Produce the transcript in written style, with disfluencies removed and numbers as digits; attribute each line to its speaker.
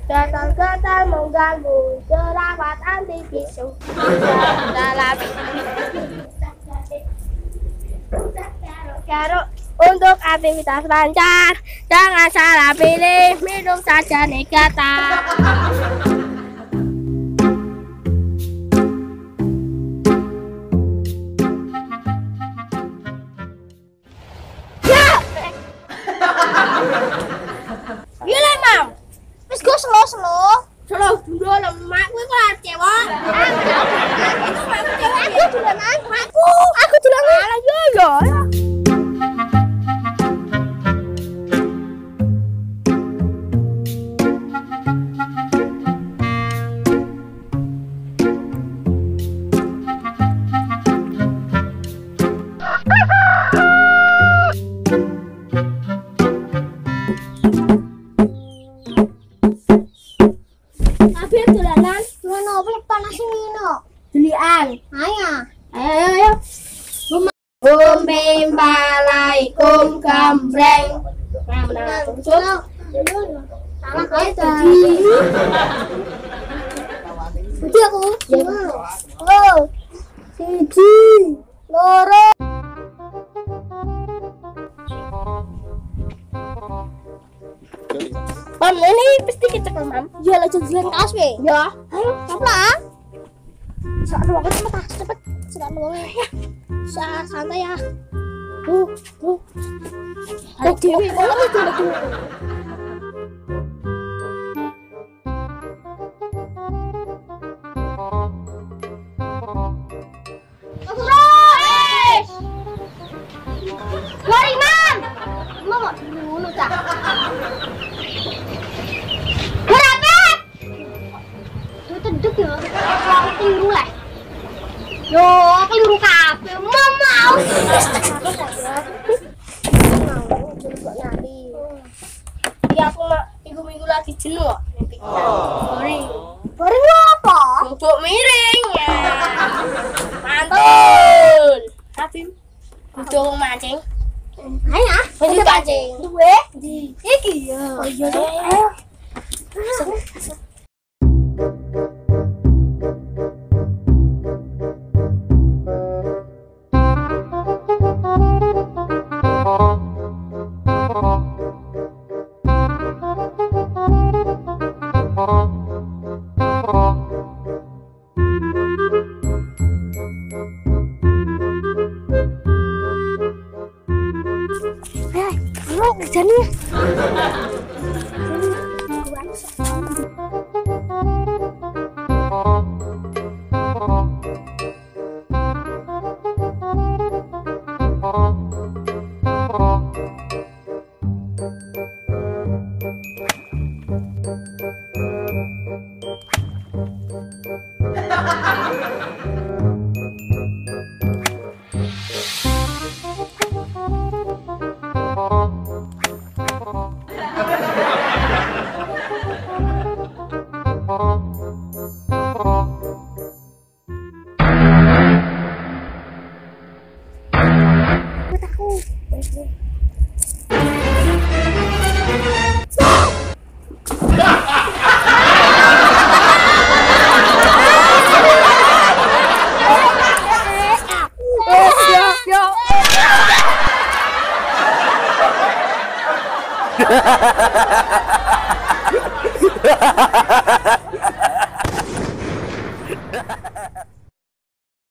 Speaker 1: Gatal-gatal mengganggu jerawat anti bisu dalam garuk untuk aktivitas lancar. Jangan salah pilih, minum saja Negata. Gila mam, wis gue slow dulu lemak gue kok cewek. Aku duluan yo. Ayo. Assalamualaikum gambreng. Salah aku. Oh. Siji, loro. Mam, ini pasti kita mam. Ya lah jalan tas we. Ya. Ayo, cepet. Saat waktu cepet. Sudah nunggu ya. Santai ya. Ada dewi banget itu. Goringan. Mau dulu tak? Berapa? Itu teduk ya. Aku tiru lah. Yo, keliru kabeh. Mau. Ya aku minggu lagi jenuh. Boring apa? Bubuk miring ya. Mantul. Habim. Butuh mancing. Ayo, butuh mancing. Duwe di iki ya. Oh iya. Ayo. Kerjanya
Speaker 2: Hahaha.